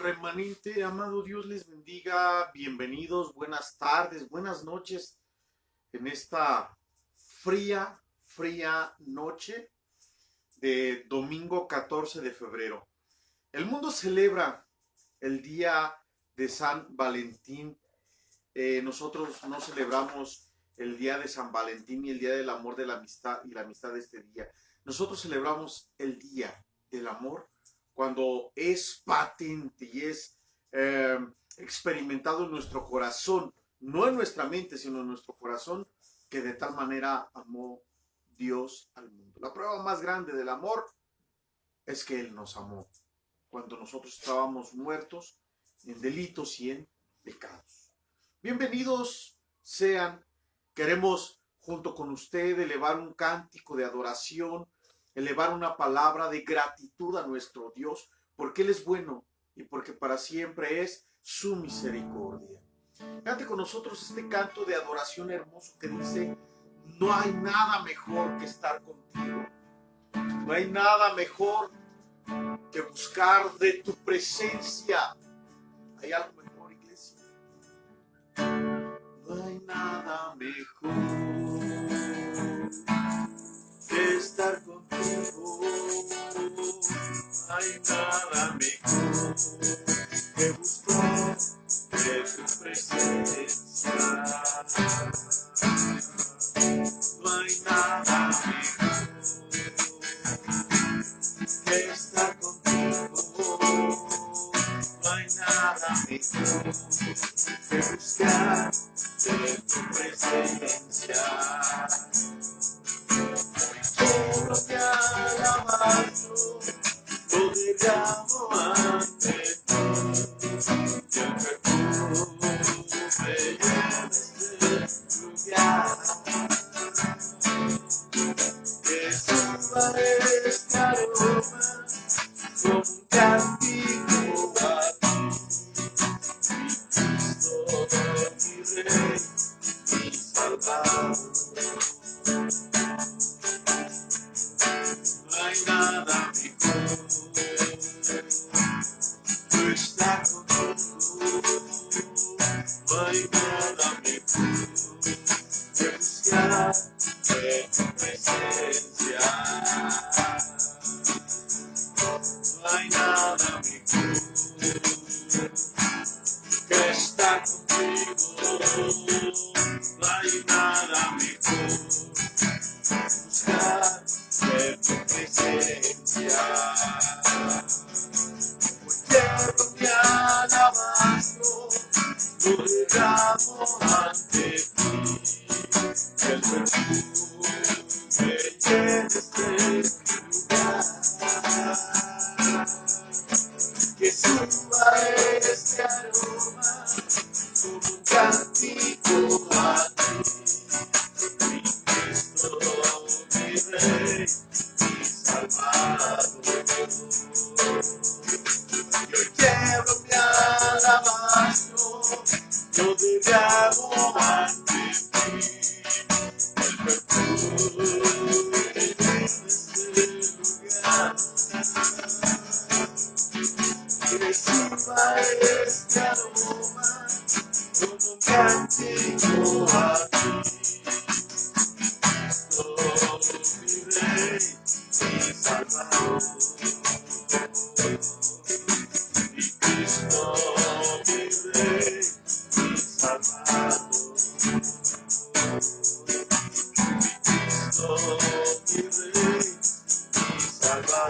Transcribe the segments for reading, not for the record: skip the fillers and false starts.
remanente, amado Dios les bendiga, bienvenidos, buenas tardes, buenas noches en esta fría noche de domingo 14 de febrero. El mundo celebra el día de San Valentín. Nosotros no celebramos el día de San Valentín ni el día del amor, de la amistad y la amistad de este día. Nosotros celebramos el día del amor cuando es patente y es experimentado en nuestro corazón, no en nuestra mente, sino en nuestro corazón, que de tal manera amó Dios al mundo. La prueba más grande del amor es que Él nos amó cuando nosotros estábamos muertos en delitos y en pecados. Bienvenidos sean. Queremos junto con usted elevar un cántico de adoración, elevar una palabra de gratitud a nuestro Dios, porque Él es bueno y porque para siempre es su misericordia. Cante con nosotros este canto de adoración hermoso que dice: no hay nada mejor que estar contigo, no hay nada mejor que buscar de tu presencia. ¿Hay algo mejor, iglesia? No hay nada mejor que estar contigo, no hay nada mejor que buscar de tu presencia. No hay nada mejor que estar contigo, no hay nada mejor que buscar de tu presencia. Todo lo que alabado lo derramo ante ti, y el perfume llena este lugar. Que suba este aroma como un cántico a ti, mi Cristo, mi Rey, mi Salvador. No hay nada mejor que estar contigo, no hay nada mejor que buscar de tu presencia. No hay nada mejor que estar contigo, no hay nada mejor que buscar de tu presencia. Quiero mi alabastro, lo derramo ante ti, el perfume llena este lugar. Que suba este aroma como un cántico a ti, mi Cristo, mi Rey, mi Salvador. Yo quiero mi alabastro, yo derramo ante ti, el perfume llena este lugar. Que suba este aroma como un cántico a ti, oh, mi Rey, mi Salvador. Mi Cristo, mi Rey, mi Salvador. Mi Cristo, mi Rey, mi Salvador.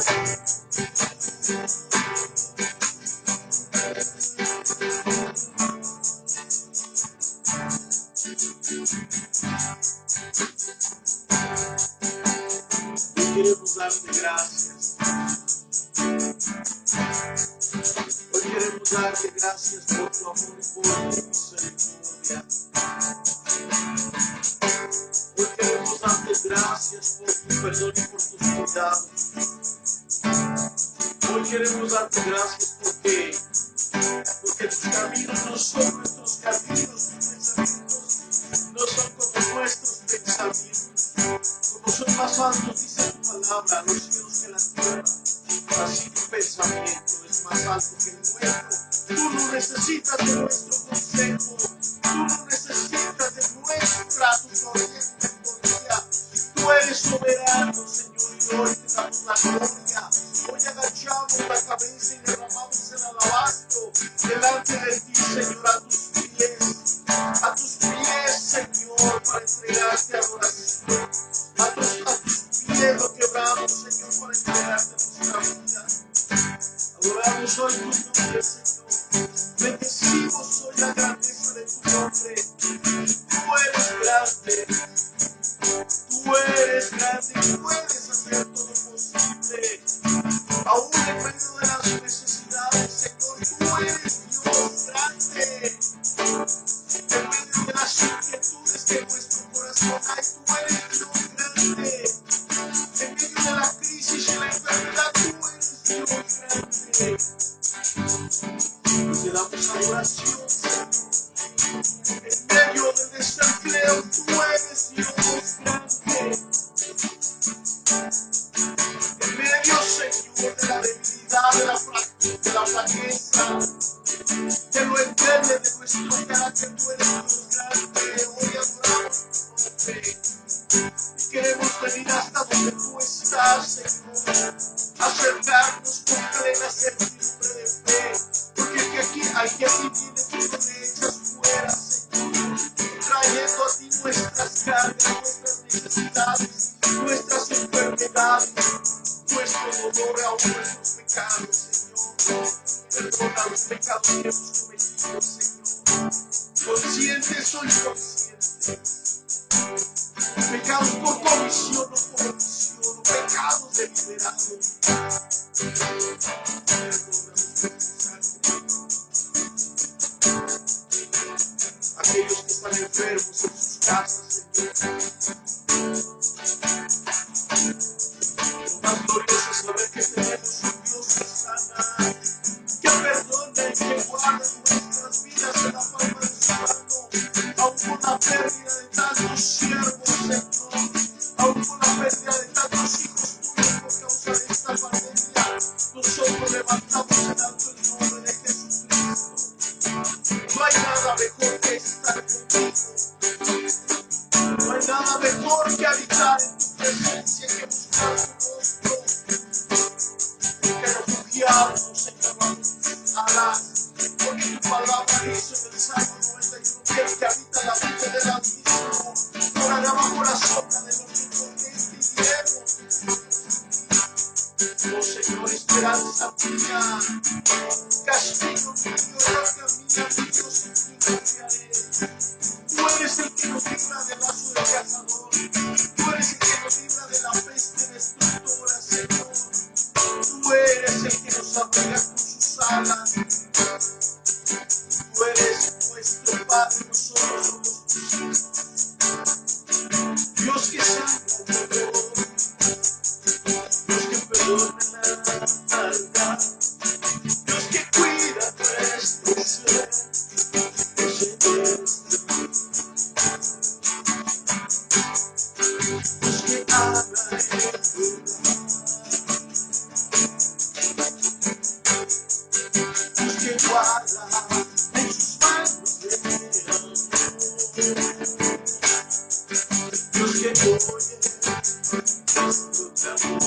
Hoy queremos darte gracias. Hoy queremos darte gracias por tu amor y por tu misericordia. Hoy queremos darte gracias por tu perdón y por tus cuidados. Hoy queremos darte gracias porque tus caminos no son nuestros caminos, tus pensamientos no son como nuestros pensamientos. Como son más altos, dice tu palabra, los cielos que la tierra. Así tu pensamiento es más alto que el nuestro. Tú no necesitas de nuestro consejo. Tú no necesitas de nuestra tutoría. Tú eres soberano, Señor, y hoy te damos la gloria. Hoy agachamos la cabeza y derramamos el alabastro delante de ti, Señor, a tus pies, Señor, para entregarte adoración. A tus pies lo quebramos, Señor, para entregarte nuestra vida. Adoramos hoy tu nombre, Señor. Bendecimos hoy la grandeza de tu nombre. Tú eres grande. Tú eres grande y puedes hacer todo posible. Aún en medio de las necesidades, Señor, tú eres Dios grande. En medio de las inquietudes que en nuestro corazón hay, tú eres Dios grande. En medio de la crisis y la enfermedad, tú eres Dios grande. Te damos adoración, Señor. En medio del desempleo, tú eres Dios grande. En medio, Señor, de la debilidad, de la flaqueza, de lo endeble de nuestro carácter, tú eres Dios grande. Hoy adoramos tu nombre y queremos venir hasta donde tú estás, Señor. Acercarnos con plena certidumbre de fe, porque aquí viene tú no me echas fuera, Señor, trayendo a ti nuestras cargas, nuestras necesidades, nuestras enfermedades, nuestro dolor, aún nuestros pecados, Señor. Perdona los pecados que hemos cometido, Señor, conscientes o inconscientes. Pecados por comisión o por omisión, pecados deliberados. Aquellos que están enfermos en sus casas, Señor. Lo más glorioso es saber que tenemos un Dios que sana, que perdona y que guarda nuestras vidas en la palma de su mano, aun con la pérdida de tantos siervos, Señor, aun con la pérdida de tantos hijos tuyos por causa de esta pandemia. Nosotros levantamos en alto el nombre de Jesucristo. No hay nada mejor que estar contigo. No hay nada mejor que habitar en tu presencia, que buscar tu rostro, que refugiarnos en tus alas. Porque tu palabra dice en el Salmo 91 que el que habita la vida del Altísimo morará bajo la sombra del Omnipotente y diremos: oh Señor, esperanza mía, castigo mío, roca mía, mi Dios en ti confiaré. Tú eres el que nos libra del lazo del cazador. Tú eres el que nos libra de la peste destructora, Señor. Tú eres el que nos abriga con sus alas. Tú eres nuestro Padre, nosotros somos tus hijos. Dios que sana el dolor, Dios que perdona la maldad, Dios que cuida nuestro ser. Dios que habla en verdad, Dios que guarda en sus manos de amor, Dios que oye nuestro clamor.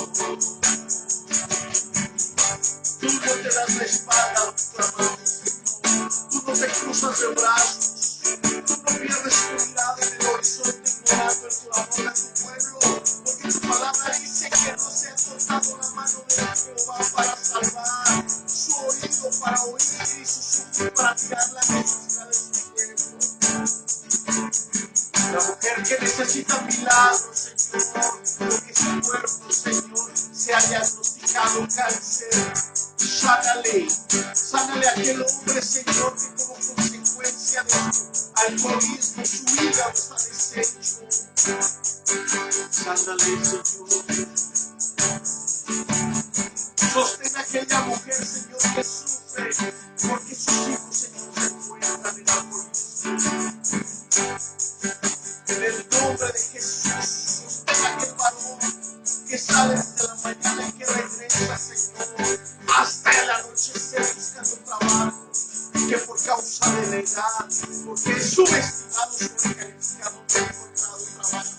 Tú no te das la espalda, tú no te cruzas de brazos, tú no pierdes tu mirada en el horizonte ignorando el clamor de tu pueblo, porque tu palabra dice que no se ha soltado la mano de Jehová para salvar, su oído para oír y sus ojos para mirar la necesidad de su pueblo. La mujer que necesita milagros, Señor, porque su cuerpo, Señor, se ha diagnosticado cáncer. Sánale a aquel hombre, Señor, que como consecuencia de su alcoholismo, su hígado está deshecho. Sánale, Señor. Sostén a aquella mujer, Señor, que sufre porque sus hijos, Señor, se encuentran en alcoholismo. En el nombre de Jesús, sostén a aquel varón que sabe desde la mañana y que regresa, Señor, hasta el anochecer buscando trabajo, que por causa de la edad, porque es subestimado, sobrecalificado, no ha encontrado trabajo.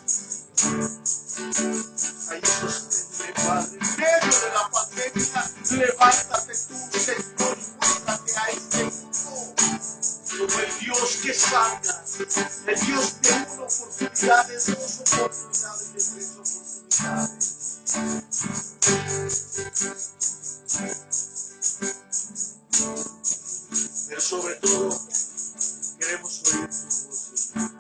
Ahí sosténme, Padre, en medio de la pandemia, levántate tú, Señor, y muéstrate a este mundo como el Dios que sana, el Dios de una oportunidad, de dos oportunidades, de tres oportunidades. Pero sobre todo, queremos oír tu voz, Señor.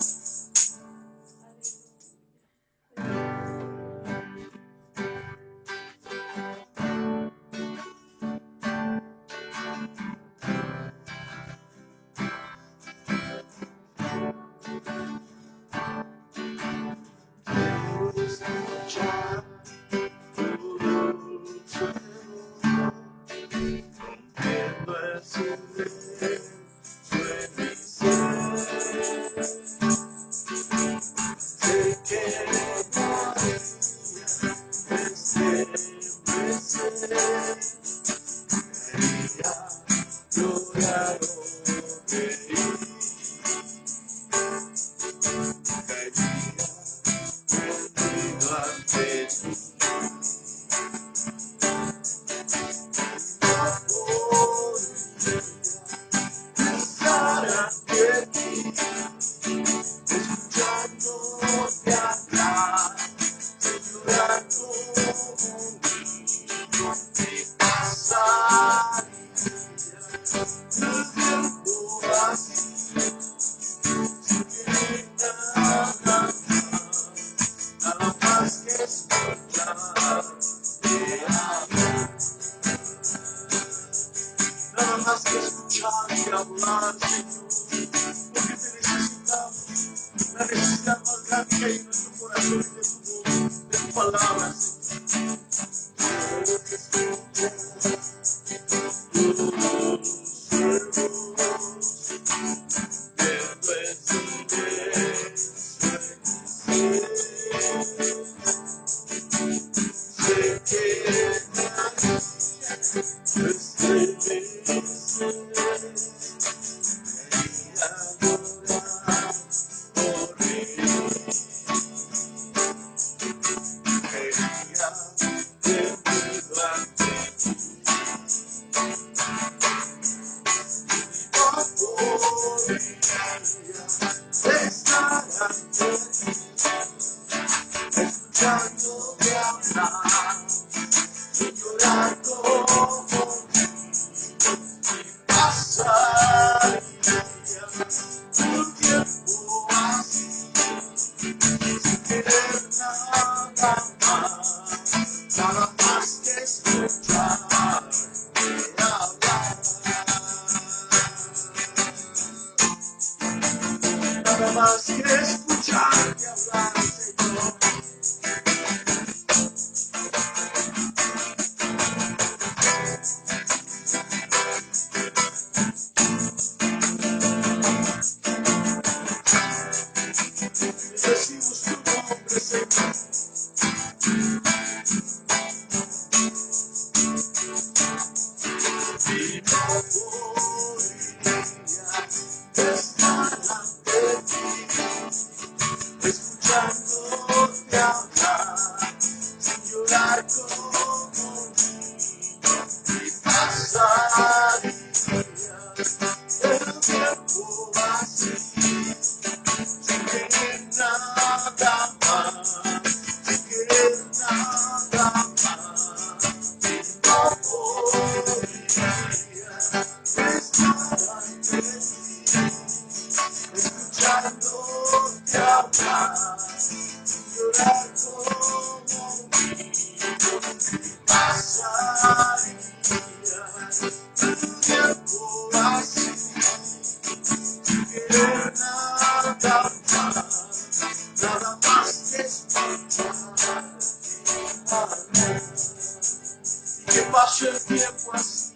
Que pase el tiempo así,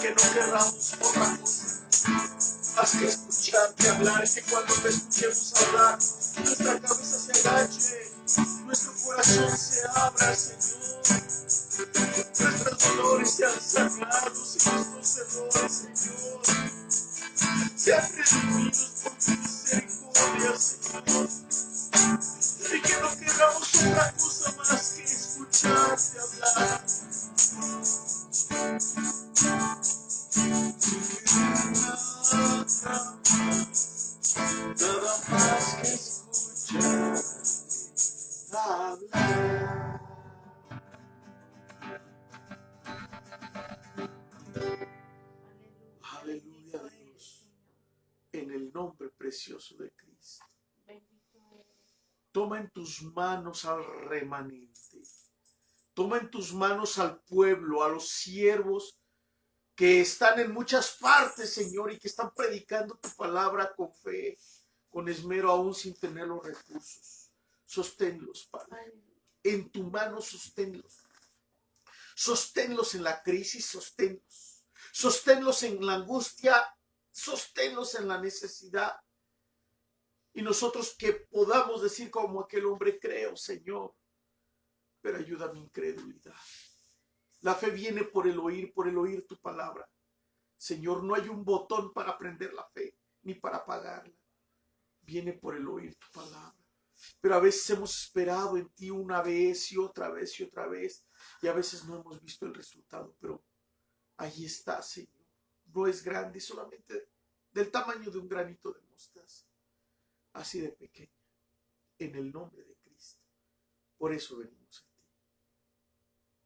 que no querramos otra cosa más que escucharte hablar, que cuando te escuchemos hablar, nuestra cabeza se agache Nuestro corazón se abra, Señor. Nuestros dolores sean sanados y nuestros errores, Señor, sean redimidos por tu misericordia, Señor. Y que no queramos otra cosa más que escucharte hablar. Nada más que escucharte hablar. Aleluya, Dios, en el nombre precioso de Cristo. Toma en tus manos al remanente. Toma en tus manos al pueblo, a los siervos que están en muchas partes, Señor, y que están predicando tu palabra con fe, con esmero, aún sin tener los recursos. Sosténlos, Padre. En tu mano sosténlos. Sosténlos en la crisis, sosténlos. Sosténlos en la angustia, sosténlos en la necesidad. Y nosotros que podamos decir como aquel hombre, creo, Señor, pero ayuda a mi incredulidad. La fe viene por el oír tu palabra. Señor, no hay un botón para prender la fe, ni para apagarla. Viene por el oír tu palabra. Pero a veces hemos esperado en ti una vez y otra vez y otra vez. Y a veces no hemos visto el resultado, pero ahí está, Señor. No es grande, solamente del tamaño de un granito de mostaza. Así de pequeña, en el nombre de Cristo. Por eso venimos a ti.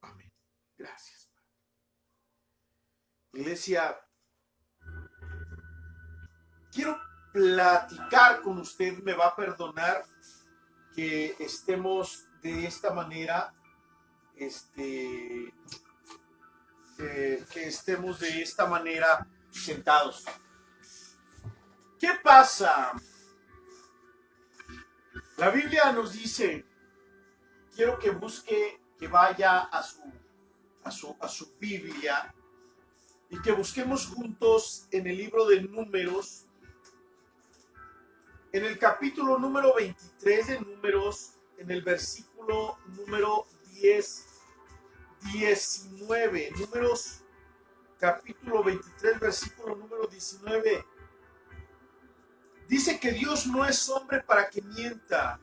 Amén. Gracias, Padre. Iglesia, quiero platicar con usted, me va a perdonar que estemos de esta manera, que estemos de esta manera sentados. ¿Qué pasa? La Biblia nos dice, quiero que busque, que vaya a su Biblia y que busquemos juntos en el libro de Números, en el capítulo número 23 de Números, en el versículo número 19. Números capítulo 23, versículo número 19. Dice que Dios no es hombre para que mienta,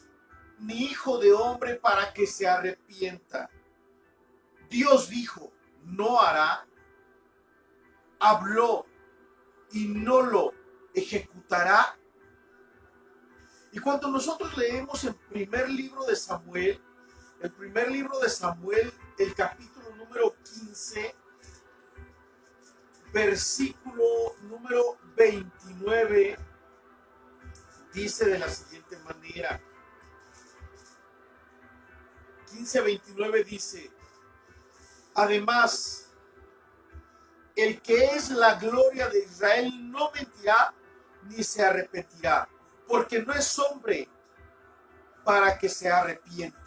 ni hijo de hombre para que se arrepienta. Dios dijo, no hará, habló y no lo ejecutará. Y cuando nosotros leemos el primer libro de Samuel, el capítulo número 15, versículo número 29, dice de la siguiente manera. 15:29 dice, además, el que es la gloria de Israel no mentirá ni se arrepentirá, porque no es hombre para que se arrepienta.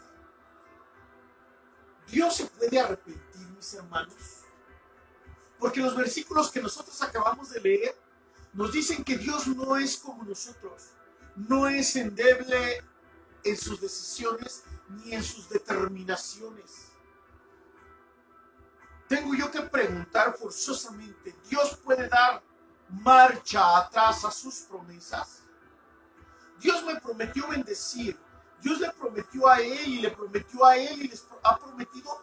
Dios se puede arrepentir, mis hermanos, porque los versículos que nosotros acabamos de leer nos dicen que Dios no es como nosotros, no es endeble en sus decisiones ni en sus determinaciones. Tengo yo que preguntar forzosamente, ¿Dios puede dar marcha atrás a sus promesas? Dios me prometió bendecir, Dios le prometió a él y les ha prometido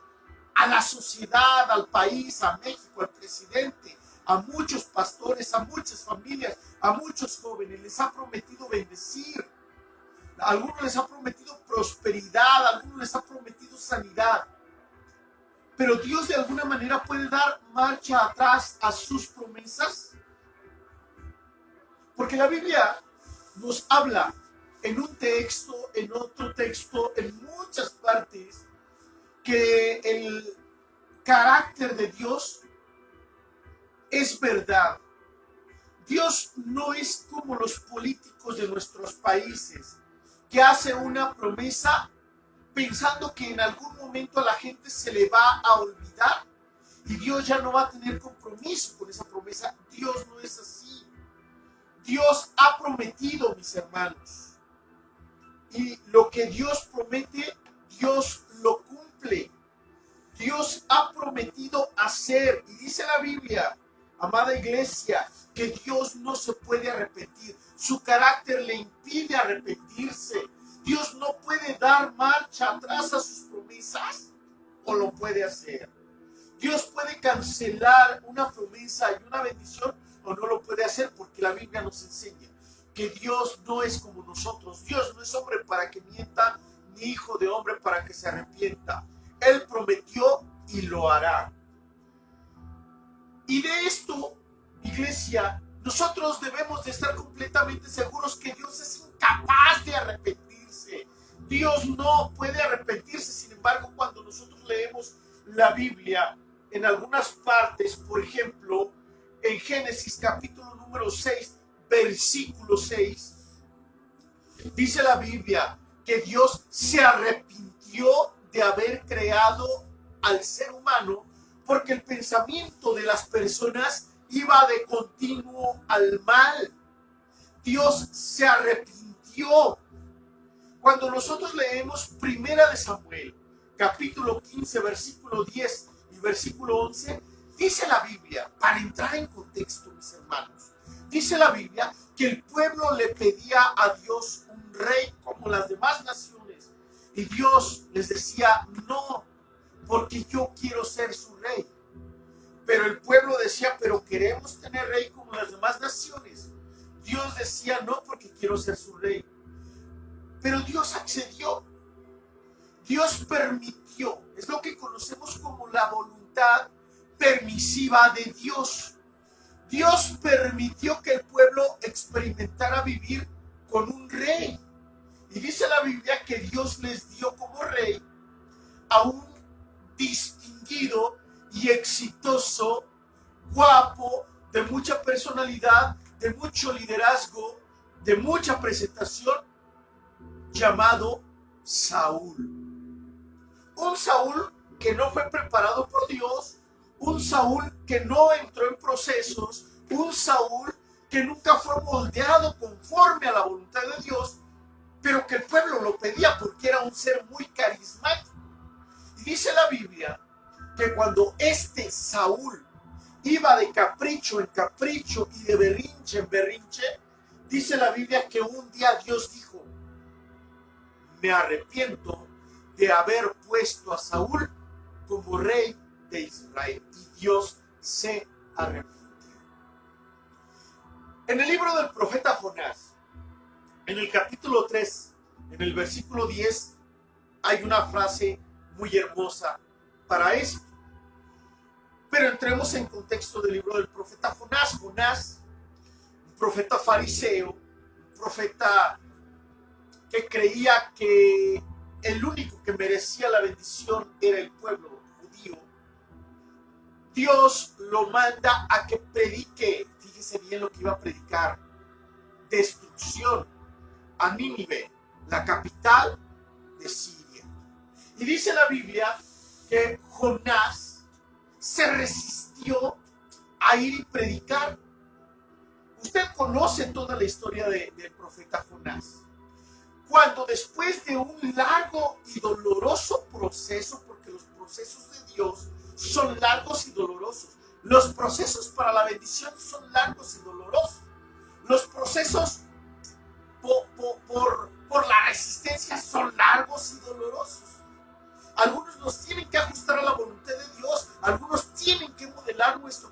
a la sociedad, al país, a México, al presidente, a muchos pastores, a muchas familias, a muchos jóvenes, les ha prometido bendecir. A algunos les ha prometido prosperidad, a algunos les ha prometido sanidad. Pero Dios de alguna manera puede dar marcha atrás a sus promesas. Porque la Biblia nos habla en un texto, en otro texto, en muchas partes, que el carácter de Dios es verdad. Dios no es como los políticos de nuestros países, que hace una promesa pensando que en algún momento a la gente se le va a olvidar y Dios ya no va a tener compromiso con esa promesa. Dios no es así. Dios ha prometido, mis hermanos, Y lo que Dios promete, Dios lo cumple. Dios ha prometido hacer. Y dice la Biblia, amada iglesia, que Dios no se puede arrepentir. Su carácter le impide arrepentirse. Dios no puede dar marcha atrás a sus promesas, o lo puede hacer. Dios puede cancelar una promesa y una bendición, o no lo puede hacer, porque la Biblia nos enseña que Dios no es como nosotros. Dios no es hombre para que mienta, ni hijo de hombre para que se arrepienta. Él prometió y lo hará. Y de esto, iglesia, nosotros debemos de estar completamente seguros que Dios es incapaz de arrepentirse. Dios no puede arrepentirse. Sin embargo, cuando nosotros leemos la Biblia, en algunas partes, por ejemplo, en Génesis capítulo número 6, versículo 6, dice la Biblia que Dios se arrepintió de haber creado al ser humano, porque el pensamiento de las personas iba de continuo al mal. Dios se arrepintió. Cuando nosotros leemos Primera de Samuel, capítulo 15, versículo 10 y versículo 11, dice la Biblia, para entrar en contexto, mis hermanos, dice la Biblia que el pueblo le pedía a Dios un rey como las demás naciones, y Dios les decía, no, porque yo quiero ser su rey. Pero el pueblo decía, pero queremos tener rey como las demás naciones. Dios decía, no, porque quiero ser su rey. Pero Dios accedió. Dios permitió. Es lo que conocemos como la voluntad permisiva de Dios. Dios permitió que el pueblo experimentara vivir con un rey. Y dice la Biblia que Dios les dio como rey a un distinguido y exitoso, guapo, de mucha personalidad, de mucho liderazgo, de mucha presentación, llamado Saúl. Un Saúl que no fue preparado por Dios, un Saúl que no entró en procesos, un Saúl que nunca fue moldeado conforme a la voluntad de Dios, pero que el pueblo lo pedía porque era un ser muy carismático. Y dice la Biblia que cuando este Saúl iba de capricho en capricho y de berrinche en berrinche, dice la Biblia que un día Dios dijo, me arrepiento de haber puesto a Saúl como rey de Israel. Y Dios se arrepintió. En el libro del profeta Jonás, en el capítulo 3, en el versículo 10, hay una frase muy hermosa para esto. Pero entremos en contexto del libro del profeta Jonás. Jonás, un profeta fariseo, un profeta que creía que el único que merecía la bendición era el pueblo judío. Dios lo manda a que predique, fíjese bien lo que iba a predicar, destrucción a Nínive, la capital de Siria. Y dice la Biblia que Jonás se resistió a ir y predicar. Usted conoce toda la historia del profeta Jonás. Cuando después de un largo y doloroso proceso, porque los procesos de Dios son largos y dolorosos, los procesos para la bendición son largos y dolorosos, los procesos por la resistencia son largos y dolorosos. Algunos nos tienen que ajustar a la voluntad de Dios, algunos tienen que modelar nuestro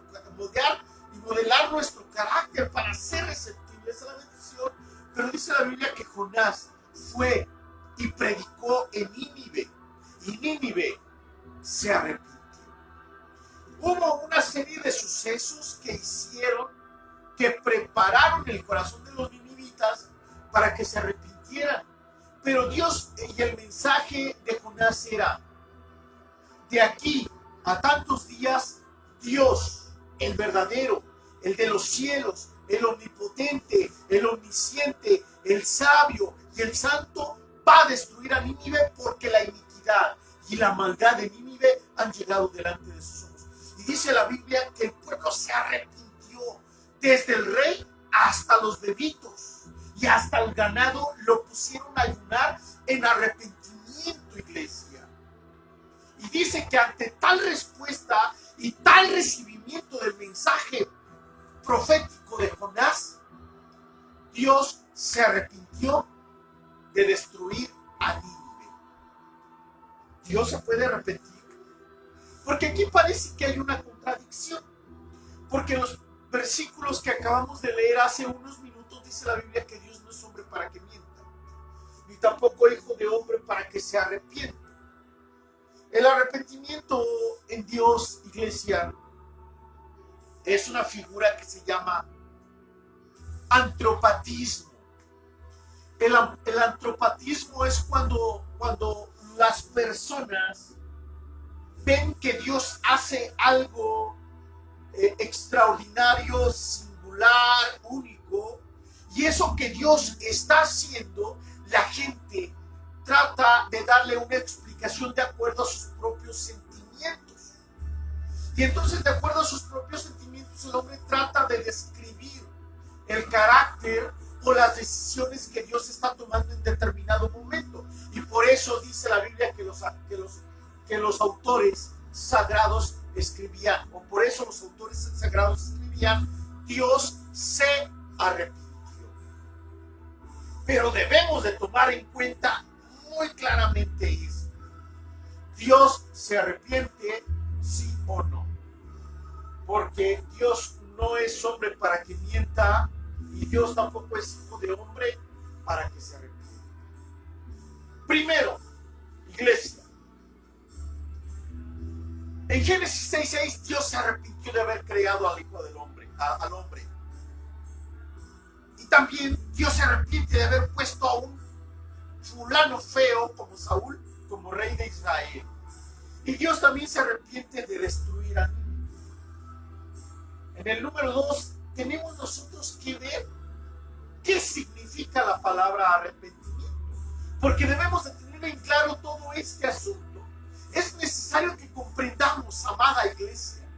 carácter para ser receptibles a la bendición. Pero dice la Biblia que Jonás fue y predicó en Nínive, y Nínive se arrepintió. Hubo una serie de sucesos que hicieron, que prepararon el corazón de los ninivitas para que se arrepintieran. Pero Dios, y el mensaje de Jonás era, de aquí a tantos días, Dios, el verdadero, el de los cielos, el omnipotente, el omnisciente, el sabio y el santo, va a destruir a Nínive porque la iniquidad y la maldad de Nínive han llegado delante de sus ojos. Y dice la Biblia que el pueblo se arrepintió, desde el rey hasta los bebitos. y hasta el ganado lo pusieron a ayunar en arrepentimiento, iglesia. Y dice que ante tal respuesta y tal recibimiento del mensaje profético de Jonás, Dios se arrepintió de destruir a Nínive. Dios se puede arrepentir, porque aquí parece que hay una contradicción, porque los versículos que acabamos de leer hace unos minutos dice la Biblia que Dios no es hombre para que mienta, ni tampoco hijo de hombre para que se arrepienta. El arrepentimiento en Dios, iglesia, es una figura que se llama antropatismo. El antropatismo es cuando las personas ven que Dios hace algo extraordinario, singular, único, y eso que Dios está haciendo, la gente trata de darle una explicación de acuerdo a sus propios sentimientos. Y entonces, de acuerdo a sus propios sentimientos, el hombre trata de describir el carácter o las decisiones que Dios está tomando en determinado momento. Y por eso dice la Biblia que los autores sagrados escribían, o por eso los autores sagrados escribían, Dios se arrepintió. Pero debemos de tomar en cuenta muy claramente esto. Dios se arrepiente, sí o no. Porque Dios no es hombre para que mienta, y Dios tampoco es hijo de hombre para que se arrepienta. Primero, iglesia, en Génesis 6:6 Dios se arrepintió de haber creado al hijo del hombre, al hombre. Y también Dios se arrepiente de haber puesto a un fulano feo como Saúl como rey de Israel. Y Dios también se arrepiente de destruir a Nínive. En el número 2 tenemos nosotros que ver qué significa la palabra arrepentimiento, porque debemos de tener en claro todo este asunto. Es necesario que comprendamos, amada iglesia,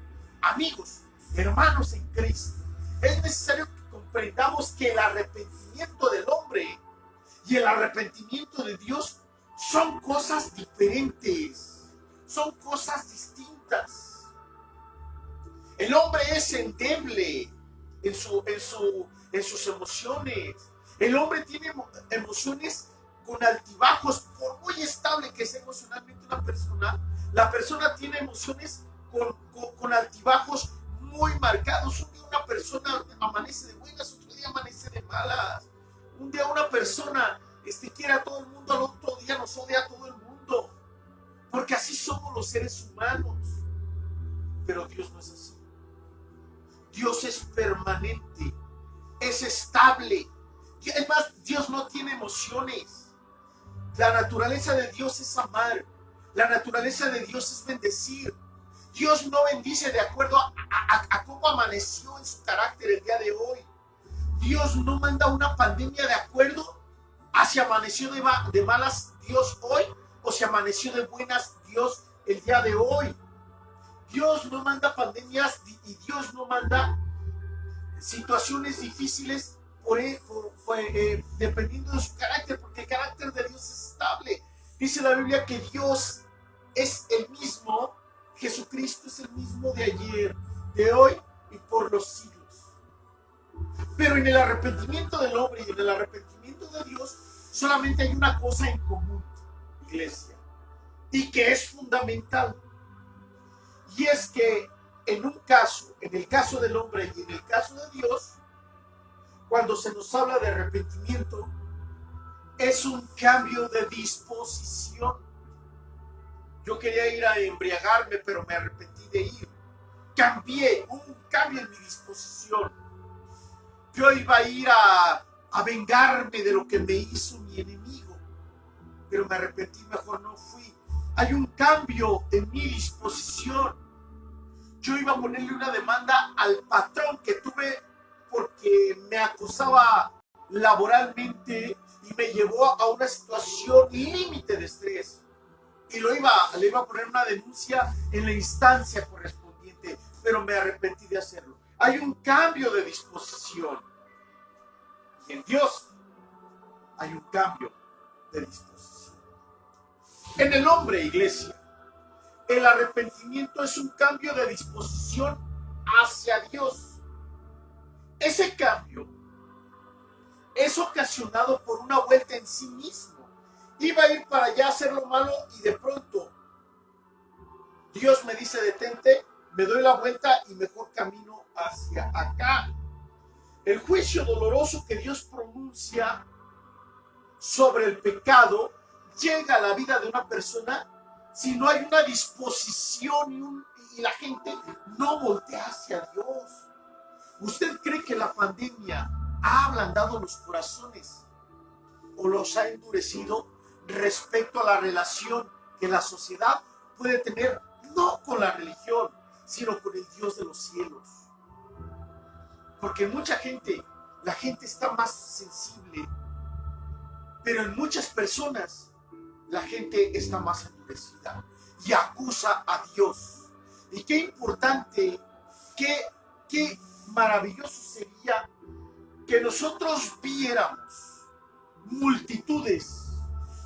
amigos, hermanos en Cristo, es necesario que comprendamos que el arrepentimiento del hombre y el arrepentimiento de Dios son cosas diferentes, son cosas distintas. El hombre es endeble en sus emociones. El hombre tiene emociones con altibajos. Por muy estable que sea emocionalmente una persona, la persona tiene emociones con altibajos muy marcados. Un día una persona amanece de buenas, otro día amanece de malas. Un día una persona quiere a todo el mundo, al otro día nos odia a todo el mundo. Porque así somos los seres humanos. Pero Dios no es así. Dios es permanente, es estable. Es más, Dios no tiene emociones. La naturaleza de Dios es amar. La naturaleza de Dios es bendecir. Dios no bendice de acuerdo a cómo amaneció en su carácter el día de hoy. Dios no manda una pandemia de acuerdo a si amaneció de malas Dios hoy o si amaneció de buenas Dios el día de hoy. Dios no manda pandemias y Dios no manda situaciones difíciles dependiendo de su carácter, porque el carácter de Dios es estable. Dice la Biblia que Dios es el mismo, Jesucristo es el mismo de ayer, de hoy y por los siglos. Pero en el arrepentimiento del hombre y en el arrepentimiento de Dios solamente hay una cosa en común, iglesia, y que es fundamental. Y es que en el caso del hombre y en el caso de Dios, cuando se nos habla de arrepentimiento, es un cambio de disposición. Yo quería ir a embriagarme, pero me arrepentí de ir. Hubo un cambio en mi disposición. Yo iba a ir a vengarme de lo que me hizo mi enemigo, pero me arrepentí, mejor no fui. Hay un cambio en mi disposición. Yo iba a ponerle una demanda al patrón que tuve porque me acosaba laboralmente y me llevó a una situación límite de estrés. Y le iba a poner una denuncia en la instancia correspondiente, pero me arrepentí de hacerlo. Hay un cambio de disposición. Y en Dios hay un cambio de disposición. En el hombre, iglesia, el arrepentimiento es un cambio de disposición hacia Dios. Ese cambio es ocasionado por una vuelta en sí mismo. Iba a ir para allá a hacer lo malo y de pronto Dios me dice detente, me doy la vuelta y mejor camino hacia acá. El juicio doloroso que Dios pronuncia sobre el pecado llega a la vida de una persona si no hay una disposición y la gente no voltea hacia Dios. ¿Usted cree que la pandemia ha ablandado los corazones o los ha endurecido respecto a la relación que la sociedad puede tener, no con la religión, sino con el Dios de los cielos? Porque mucha gente, la gente está más sensible, pero en muchas personas la gente está más endurecida y acusa a Dios. Y qué importante, qué maravilloso sería que nosotros viéramos multitudes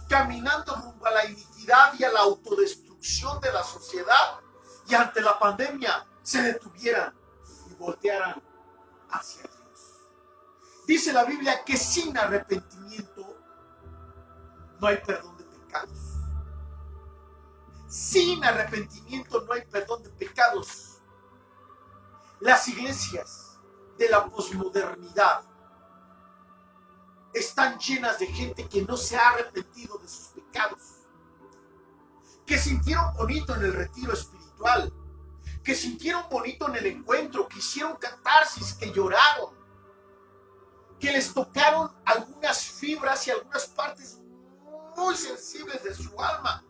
caminando rumbo a la iniquidad y a la autodestrucción de la sociedad y ante la pandemia se detuvieran y voltearan hacia Dios. Dice la Biblia que sin arrepentimiento no hay perdón de pecados. Sin arrepentimiento no hay perdón de pecados. Las iglesias de la posmodernidad están llenas de gente que no se ha arrepentido de sus pecados, que sintieron bonito en el retiro espiritual, que sintieron bonito en el encuentro, que hicieron catarsis, que lloraron, que les tocaron algunas fibras y algunas partes muy sensibles de su alma,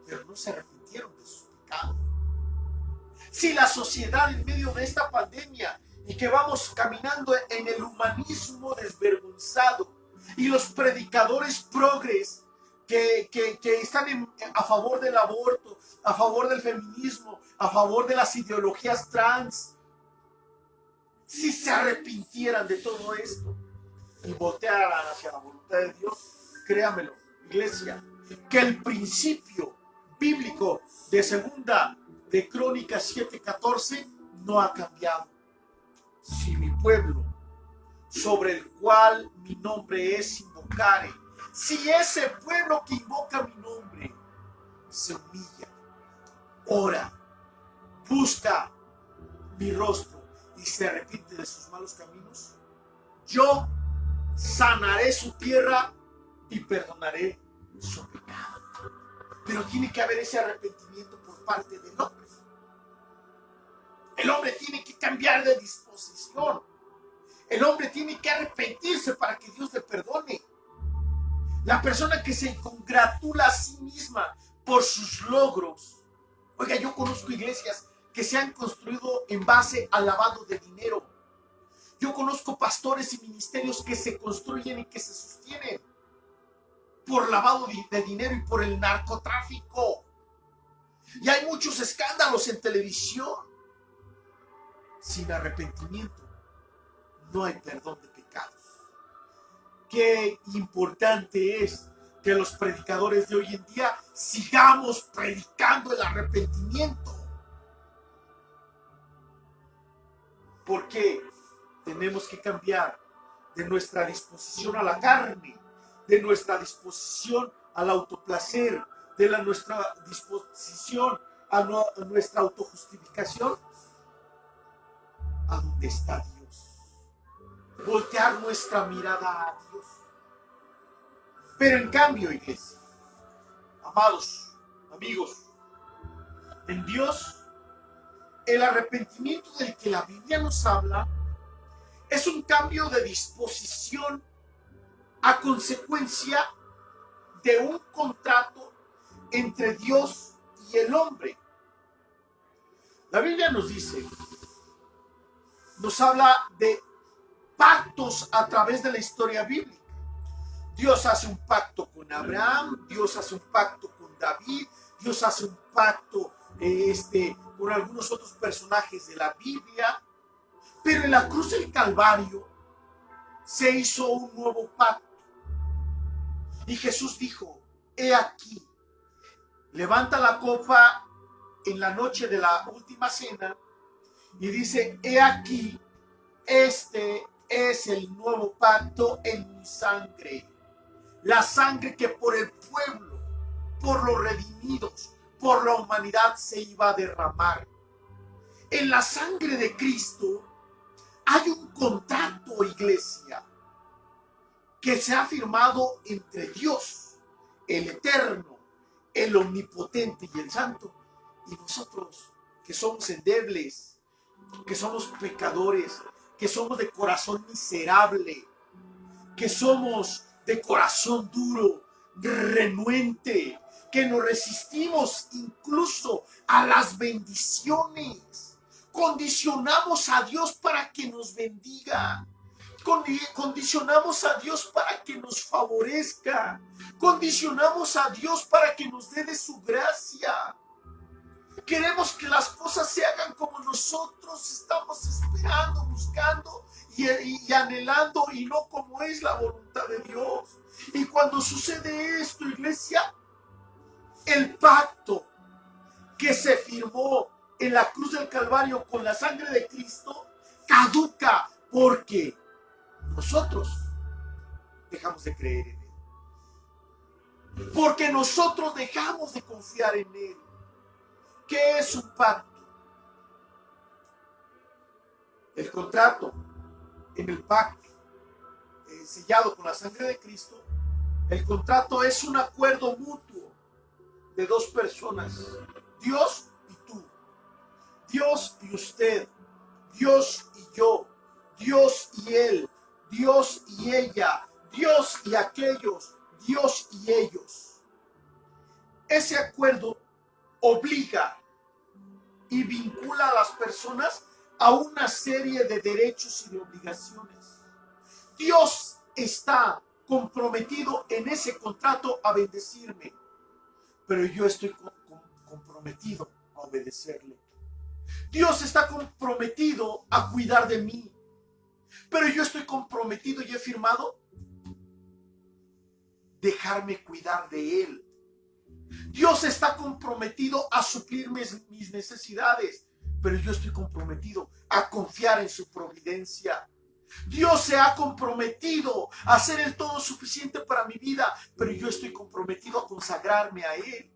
pero no se arrepintieron de sus pecados. Si la sociedad en medio de esta pandemia y que vamos caminando en el humanismo desvergonzado y los predicadores progres que están a favor del aborto, a favor del feminismo, a favor de las ideologías trans, si se arrepintieran de todo esto y voltearan hacia la voluntad de Dios, créamelo, iglesia, que el principio bíblico de segunda de Crónicas 7:14 no ha cambiado. Si mi pueblo, sobre el cual mi nombre es, invocare, si ese pueblo que invoca mi nombre se humilla, ora, busca mi rostro y se arrepiente de sus malos caminos, yo sanaré su tierra y perdonaré su pecado. Pero tiene que haber ese arrepentimiento por parte del hombre. El hombre tiene que cambiar de disposición. El hombre tiene que arrepentirse para que Dios le perdone. La persona que se congratula a sí misma por sus logros. Oiga, yo conozco iglesias que se han construido en base al lavado de dinero. Yo conozco pastores y ministerios que se construyen y que se sostienen por lavado de dinero y por el narcotráfico. Y hay muchos escándalos en televisión. Sin arrepentimiento no hay perdón de pecados. Qué importante es que los predicadores de hoy en día sigamos predicando el arrepentimiento. Porque tenemos que cambiar de nuestra disposición a la carne, de nuestra disposición al autoplacer, de nuestra disposición a nuestra autojustificación, a donde está Dios. Voltear nuestra mirada a Dios. Pero en cambio, iglesia, amados, amigos, en Dios, el arrepentimiento del que la Biblia nos habla es un cambio de disposición a consecuencia de un contrato entre Dios y el hombre. La Biblia nos dice, nos habla de pactos a través de la historia bíblica. Dios hace un pacto con Abraham, Dios hace un pacto con David, Dios hace un pacto con algunos otros personajes de la Biblia, pero en la cruz del Calvario se hizo un nuevo pacto. Y Jesús dijo, he aquí, levanta la copa en la noche de la última cena y dice, he aquí, este es el nuevo pacto en mi sangre. La sangre que por el pueblo, por los redimidos, por la humanidad se iba a derramar. En la sangre de Cristo hay un contrato, iglesia, que se ha firmado entre Dios, el eterno, el omnipotente y el santo, y nosotros que somos endebles, que somos pecadores, que somos de corazón miserable, que somos de corazón duro, renuente, que nos resistimos incluso a las bendiciones. Condicionamos a Dios para que nos bendiga. Condicionamos a Dios para que nos favorezca. Condicionamos a Dios para que nos dé de su gracia. Queremos que las cosas se hagan como nosotros estamos esperando, buscando y anhelando, y no como es la voluntad de Dios. Y cuando sucede esto, iglesia, el pacto que se firmó en la cruz del Calvario con la sangre de Cristo caduca, porque nosotros dejamos de creer en Él. Porque nosotros dejamos de confiar en Él. ¿Qué es un pacto? El contrato en el pacto sellado con la sangre de Cristo. El contrato es un acuerdo mutuo de dos personas, Dios y tú, Dios y usted, Dios y yo, Dios y él, Dios y ella, Dios y aquellos, Dios y ellos. Ese acuerdo obliga y vincula a las personas a una serie de derechos y de obligaciones. Dios está comprometido en ese contrato a bendecirme, pero yo estoy comprometido a obedecerle. Dios está comprometido a cuidar de mí, pero yo estoy comprometido y he firmado dejarme cuidar de Él. Dios está comprometido a suplir mis necesidades, pero yo estoy comprometido a confiar en su providencia. Dios se ha comprometido a hacer el todo suficiente para mi vida, pero yo estoy comprometido a consagrarme a Él.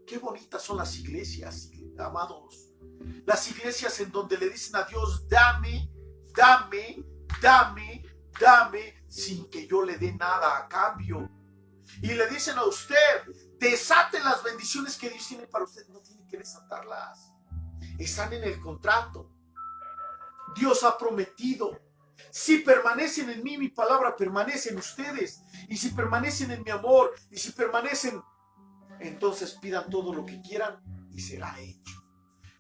Qué bonitas son las iglesias, amados. Las iglesias en donde le dicen a Dios, dame, dame, dame, dame, sin que yo le dé nada a cambio. Y le dicen a usted, desate las bendiciones que Dios tiene para usted. No tiene que desatarlas. Están en el contrato. Dios ha prometido, si permanecen en mí, mi palabra permanece en ustedes. Y si permanecen en mi amor, y si permanecen, entonces pidan todo lo que quieran y será hecho.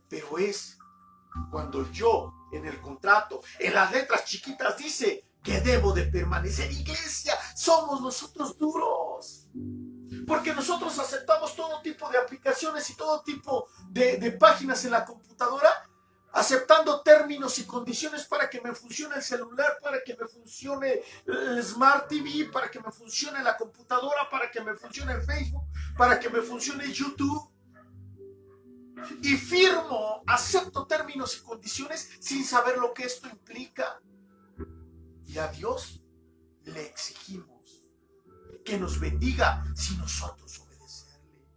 Pero es cuando yo en el contrato, en las letras chiquitas dice que debo de permanecer. Iglesia, somos nosotros duros. Porque nosotros aceptamos todo tipo de aplicaciones y todo tipo de páginas en la computadora, aceptando términos y condiciones para que me funcione el celular, para que me funcione el Smart TV, para que me funcione la computadora, para que me funcione el Facebook, para que me funcione YouTube. Y firmo, acepto términos y condiciones sin saber lo que esto implica. Y a Dios le exigimos que nos bendiga si nosotros obedecerle.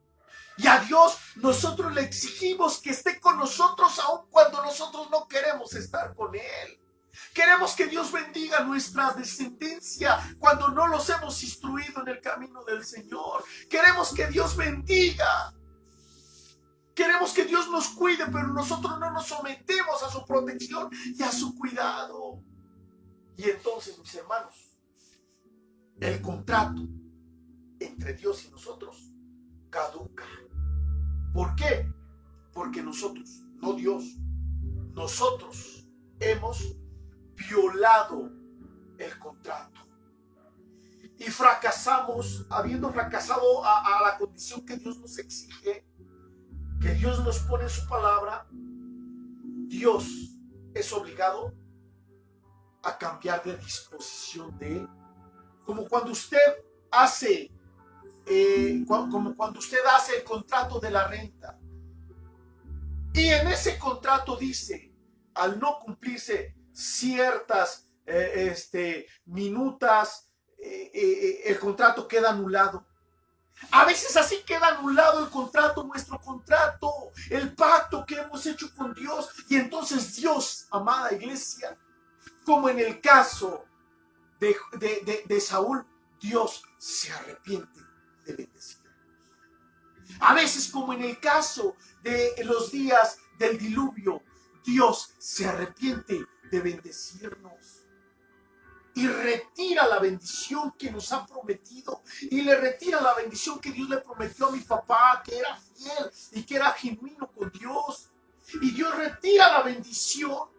Y a Dios nosotros le exigimos que esté con nosotros aun cuando nosotros no queremos estar con Él. Queremos que Dios bendiga nuestra descendencia cuando no los hemos instruido en el camino del Señor. Queremos que Dios bendiga. Queremos que Dios nos cuide, pero nosotros no nos sometemos a su protección y a su cuidado. Y entonces, mis hermanos, el contrato entre Dios y nosotros caduca. ¿Por qué? Porque nosotros, no Dios, nosotros hemos violado el contrato. Y fracasamos, habiendo fracasado a la condición que Dios nos exige, que Dios nos pone en su palabra. Dios es obligado a cambiar de disposición de Él. Como cuando usted hace, como cuando usted hace el contrato de la renta. Y en ese contrato dice, al no cumplirse ciertas minutas, el contrato queda anulado. A veces así queda anulado el contrato, nuestro contrato, el pacto que hemos hecho con Dios. Y entonces Dios, amada iglesia, como en el caso de Saúl, Dios se arrepiente de bendecir. A veces, como en el caso de los días del diluvio, Dios se arrepiente de bendecirnos y retira la bendición que nos ha prometido, y le retira la bendición que Dios le prometió a mi papá, que era fiel y que era genuino con Dios. Y Dios retira la bendición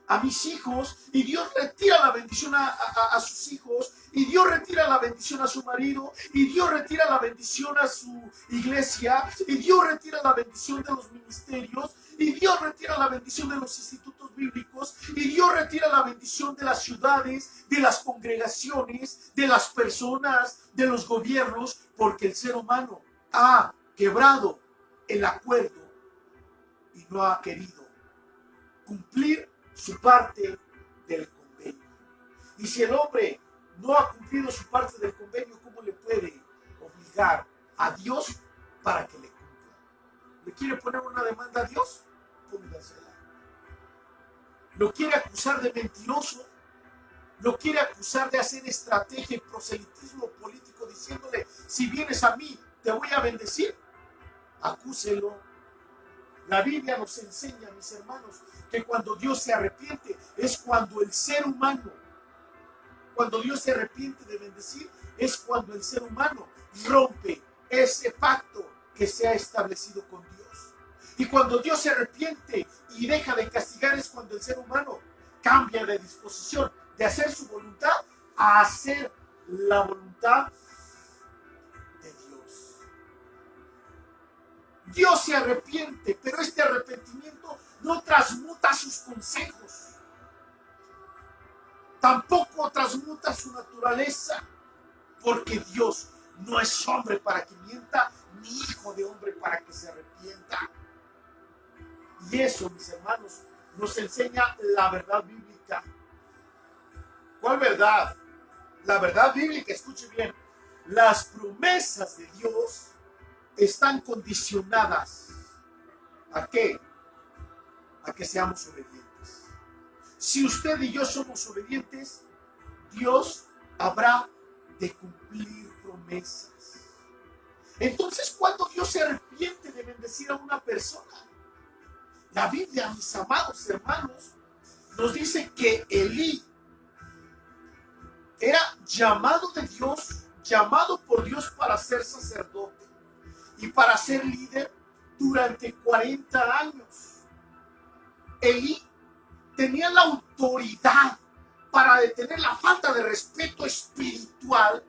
a mis hijos, y Dios retira la bendición a sus hijos, y Dios retira la bendición a su marido, y Dios retira la bendición a su iglesia, y Dios retira la bendición de los ministerios, y Dios retira la bendición de los institutos bíblicos, y Dios retira la bendición de las ciudades, de las congregaciones, de las personas, de los gobiernos, porque el ser humano ha quebrado el acuerdo y no ha querido cumplir su parte del convenio. Y si el hombre no ha cumplido su parte del convenio, ¿cómo le puede obligar a Dios para que le cumpla? ¿Le quiere poner una demanda a Dios? Póngasela. ¿Lo quiere acusar de mentiroso? ¿Lo quiere acusar de hacer estrategia y proselitismo político, diciéndole, si vienes a mí, te voy a bendecir? Acúselo. La Biblia nos enseña, mis hermanos, que cuando Dios se arrepiente es cuando el ser humano, cuando Dios se arrepiente de bendecir, es cuando el ser humano rompe ese pacto que se ha establecido con Dios. Y cuando Dios se arrepiente y deja de castigar, es cuando el ser humano cambia de disposición de hacer su voluntad a hacer la voluntad de Dios. Dios se arrepiente, pero este arrepentimiento no transmuta sus consejos. Tampoco transmuta su naturaleza, porque Dios no es hombre para que mienta, ni hijo de hombre para que se arrepienta. Y eso, mis hermanos, nos enseña la verdad bíblica. ¿Cuál verdad? La verdad bíblica, escuche bien. Las promesas de Dios están condicionadas ¿a qué? A que seamos obedientes. Si usted y yo somos obedientes, Dios habrá de cumplir promesas. Entonces, ¿cuándo Dios se arrepiente de bendecir a una persona? La Biblia, mis amados hermanos, nos dice que Elí era llamado de Dios, llamado por Dios para ser sacerdote y para ser líder durante 40 años. Elí tenía la autoridad para detener la falta de respeto espiritual,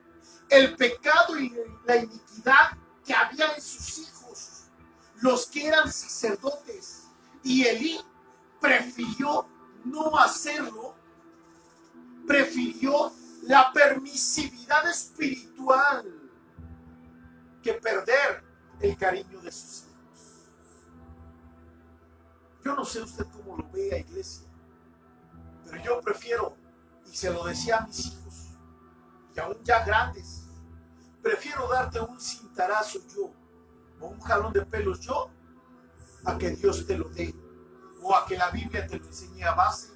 el pecado y la iniquidad que había en sus hijos, los que eran sacerdotes. Y Elí prefirió no hacerlo, prefirió la permisividad espiritual que perder el cariño de sus hijos. Yo no sé usted cómo lo vea, iglesia, pero yo prefiero, y se lo decía a mis hijos, y aún ya grandes, prefiero darte un cintarazo yo, o un jalón de pelos yo, a que Dios te lo dé, o a que la Biblia te lo enseñe a base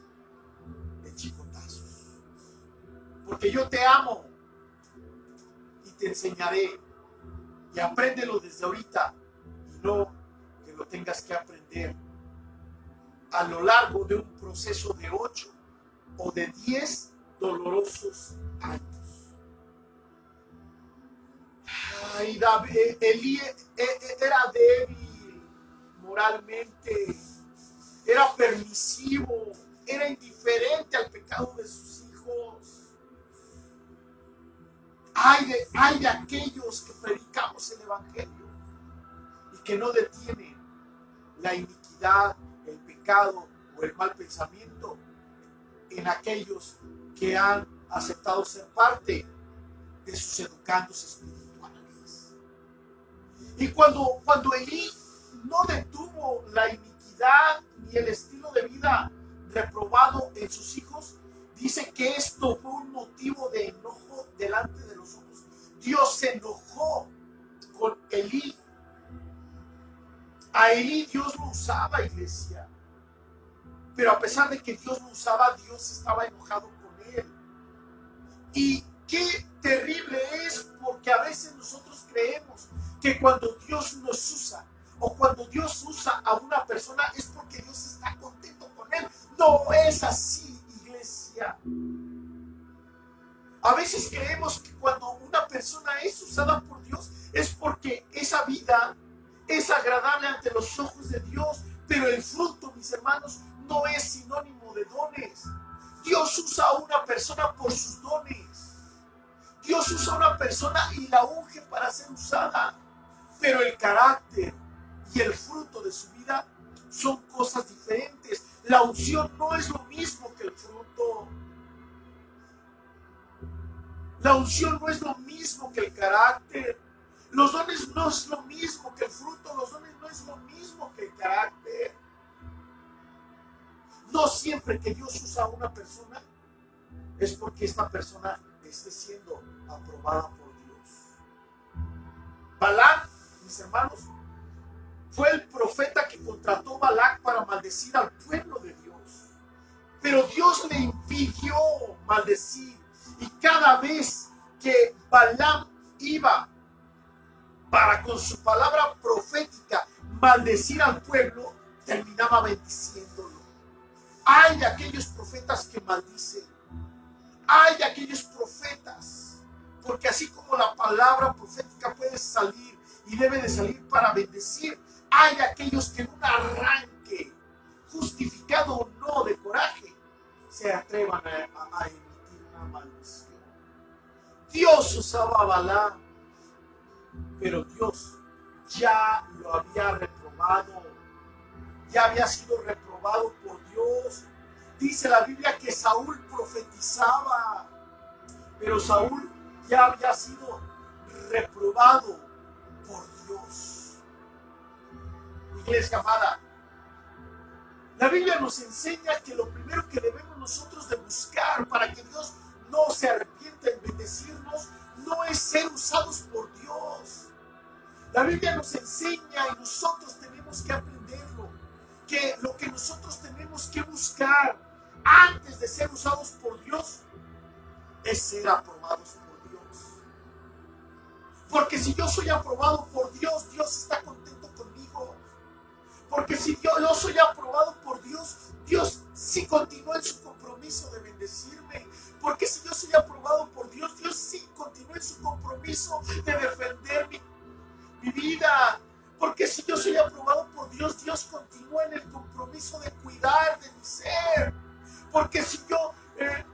de chicotazos. Porque yo te amo y te enseñaré, y apréndelo desde ahorita, y no que lo tengas que aprender a lo largo de un proceso de 8 o de 10 dolorosos años. Ay, Elí era débil moralmente, era permisivo, era indiferente al pecado de sus hijos. Ay de aquellos que predicamos el evangelio y que no detienen la iniquidad, el pecado o el mal pensamiento en aquellos que han aceptado ser parte de sus educandos espirituales. Y cuando Elí no detuvo la iniquidad ni el estilo de vida reprobado en sus hijos, dice que esto fue un motivo de enojo delante de los ojos. Dios se enojó con Elí. A Elí Dios lo usaba, iglesia. Pero a pesar de que Dios lo usaba, Dios estaba enojado con él. Y qué terrible es, porque a veces nosotros creemos que cuando Dios nos usa o cuando Dios usa a una persona es porque Dios está contento con él. No es así, iglesia. A veces creemos que cuando una persona es usada por Dios es porque esa vida es agradable ante los ojos de Dios, pero el fruto, mis hermanos, no es sinónimo de dones. Dios usa a una persona por sus dones. Dios usa a una persona y la unge para ser usada, pero el carácter y el fruto de su vida son cosas diferentes. La unción no es lo mismo que el fruto. La unción no es lo mismo que el carácter. Los dones no es lo mismo que el fruto. Los dones no es lo mismo que el carácter. No siempre que Dios usa a una persona es porque esta persona esté siendo aprobada por Dios. Balaam, mis hermanos, fue el profeta que contrató Balac para maldecir al pueblo de Dios. Pero Dios le impidió maldecir. Y cada vez que Balaam iba para con su palabra profética maldecir al pueblo, terminaba bendiciéndolo. Hay de aquellos profetas que maldicen. Hay de aquellos profetas. Porque así como la palabra profética puede salir y debe de salir para bendecir, hay de aquellos que en un arranque, justificado o no de coraje, se atrevan a emitir una maldición. Dios usaba a Balaam, pero Dios ya lo había reprobado. Ya había sido reprobado por Dios. Dice la Biblia que Saúl profetizaba, pero Saúl ya había sido reprobado por Dios. Iglesia amada, la Biblia nos enseña que lo primero que debemos nosotros de buscar para que Dios no se arrepienta en bendecirnos no es ser usados por Dios. La Biblia nos enseña y nosotros tenemos que aprenderlo, que lo que nosotros tenemos que buscar antes de ser usados por Dios es ser aprobados por Dios. Porque si yo soy aprobado por Dios, Dios está contento conmigo. Porque si yo soy aprobado por Dios, Dios sí continúa en su compromiso de bendecirme. Porque si yo soy aprobado por Dios, Dios sí continúa en su compromiso de defender mi vida. Porque si yo soy aprobado por Dios, Dios continúa en el compromiso de cuidar de mi ser. Porque si yo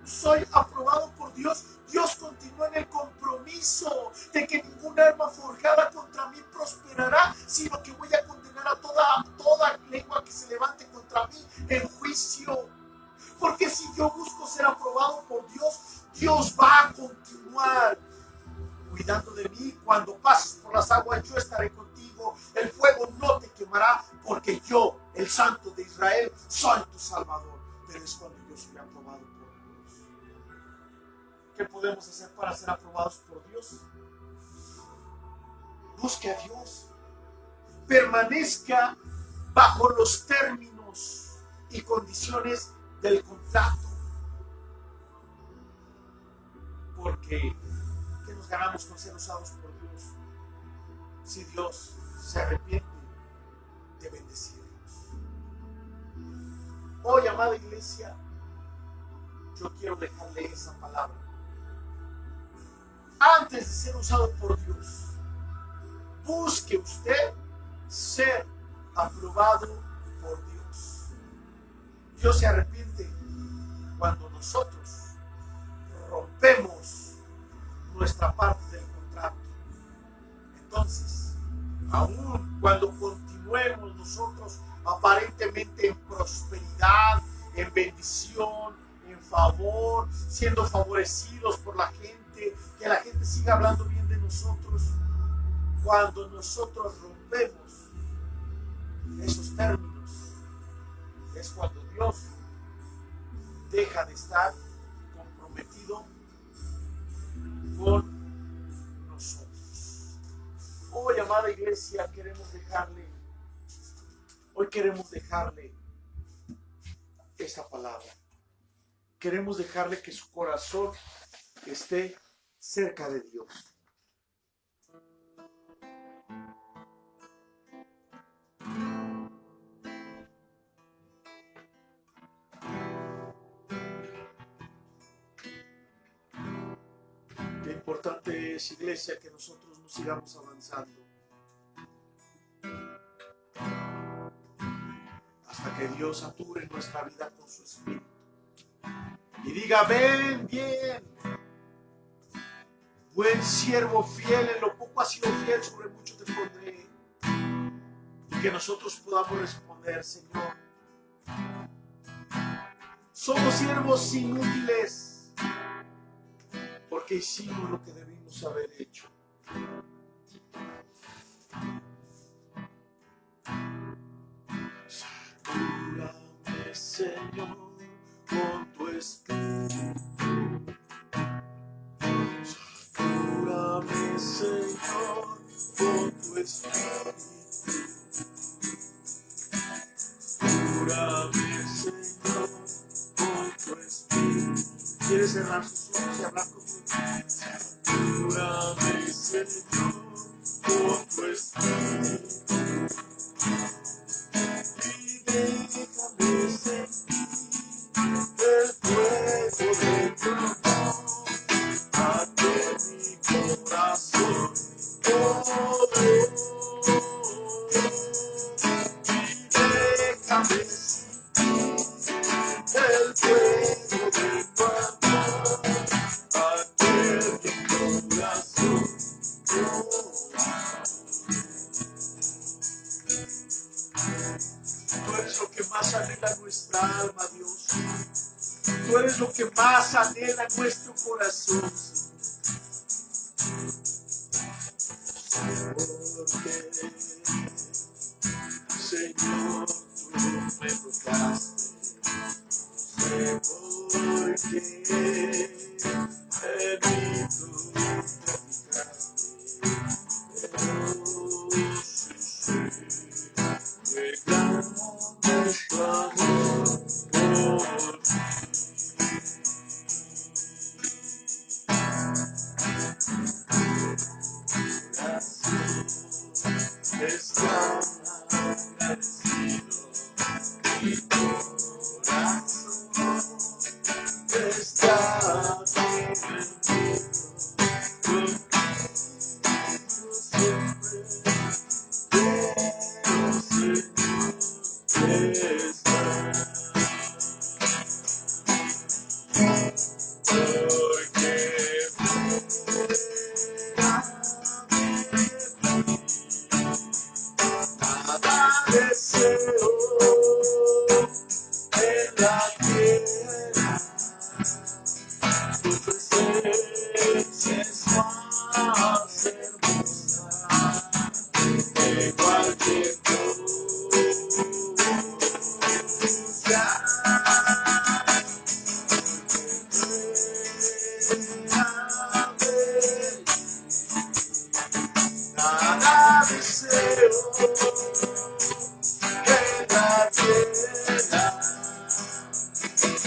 soy aprobado por Dios, Dios continúa en el compromiso de que ninguna arma forjada contra mí prosperará, sino que voy a condenar a toda lengua que se levante contra mí en juicio. Porque si yo busco ser aprobado por Dios, Dios va a continuar cuidando de mí. Cuando pases por las aguas, yo estaré contigo. El fuego no te quemará, porque yo, el Santo de Israel, soy tu Salvador. Pero es cuando yo soy aprobado por Dios. ¿Qué podemos hacer para ser aprobados por Dios? Busque a Dios. Permanezca bajo los términos y condiciones del contrato. Porque ¿qué nos ganamos con ser usados por Dios? Si Dios se arrepiente de bendecirnos. Hoy, amada iglesia, yo quiero dejarle esa palabra. Antes de ser usado por Dios, busque usted ser aprobado por Dios. Dios se arrepiente cuando nosotros rompemos nuestra parte del contrato. Entonces, aún cuando continuemos nosotros aparentemente en prosperidad, en bendición, en favor, siendo favorecidos por la gente, y que la gente siga hablando bien de nosotros cuando nosotros rompemos esos términos. Es cuando Dios deja de estar comprometido con nosotros. Hoy, amada iglesia, hoy queremos dejarle esta palabra. Queremos dejarle que su corazón esté cerca de Dios. Qué importante es, iglesia, que nosotros nos sigamos avanzando hasta que Dios sature nuestra vida con su Espíritu y diga: ven bien, buen siervo fiel, en lo poco has sido fiel, sobre mucho te pondré. Y que nosotros podamos responder: Señor, somos siervos inútiles porque hicimos lo que debimos haber hecho. Satúrame, Señor, con tu Espíritu. Satúrame, Señor, con tu Espíritu. Satúrame, Señor, con tu Espíritu. ¿Quieres cerrar sus ojos y hablar con Dios? Satúrame, Señor, con tu Espíritu. Y déjame sentir el fuego de tu amor. Ate mi corazón, oh Dios. Y déjame sentir el fuego de tu amor. Ate mi corazón, Tú eres lo que más anhela nuestra alma, Dios. Tú eres lo que más anhela nuestro corazón. Porque, Señor, tú me tocaste. Sé por qué en mí tú te fijaste. Oh, sí, qué grande es tu amor por ti. Está agradecido mi corazón, está convencido contigo siempre, pero Señor está, porque deseo en la tierra, tu presencia es más hermosa que cualquier cosa. Nada deseo en la tierra,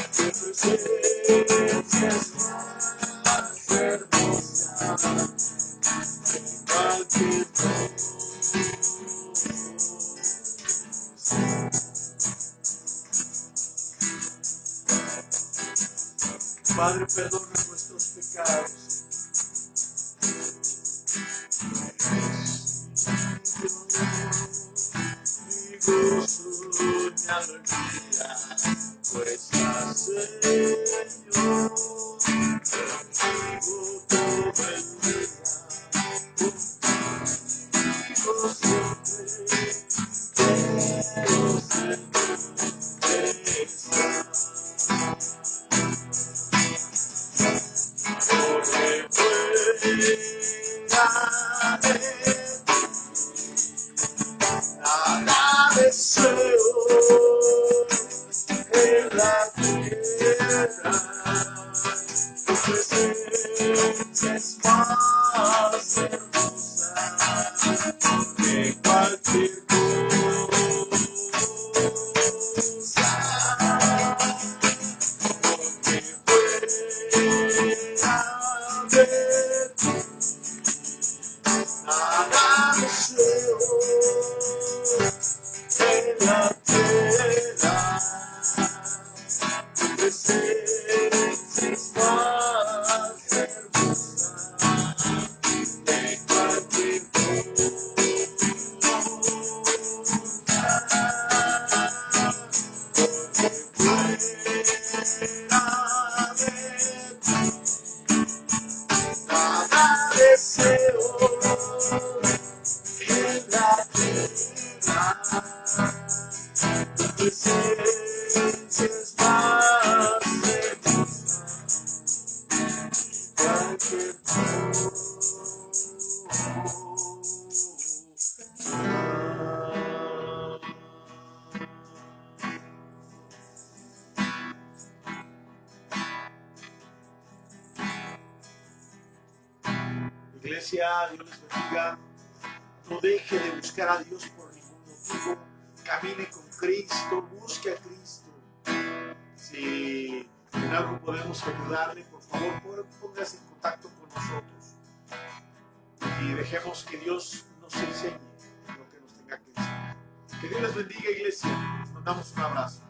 tu presencia es más hermosa que cualquier cosa. Padre, perdona nuestros pecados. Mi gozo, mi alegría, pues Señor, contigo todo el día, contigo siempre, quiero Señor estar. Porque la tierra. Tu presencia es más hermosa de cualquier nada deseo en la tierra. Tu presencia es más hermosa que cualquier Iglesia, Dios les bendiga. No deje de buscar a Dios por ningún motivo. Camine con Cristo, busque a Cristo. Si en algo podemos ayudarle, por favor, póngase en contacto con nosotros. Y dejemos que Dios nos enseñe lo que nos tenga que enseñar. Que Dios les bendiga, iglesia. Nos mandamos un abrazo.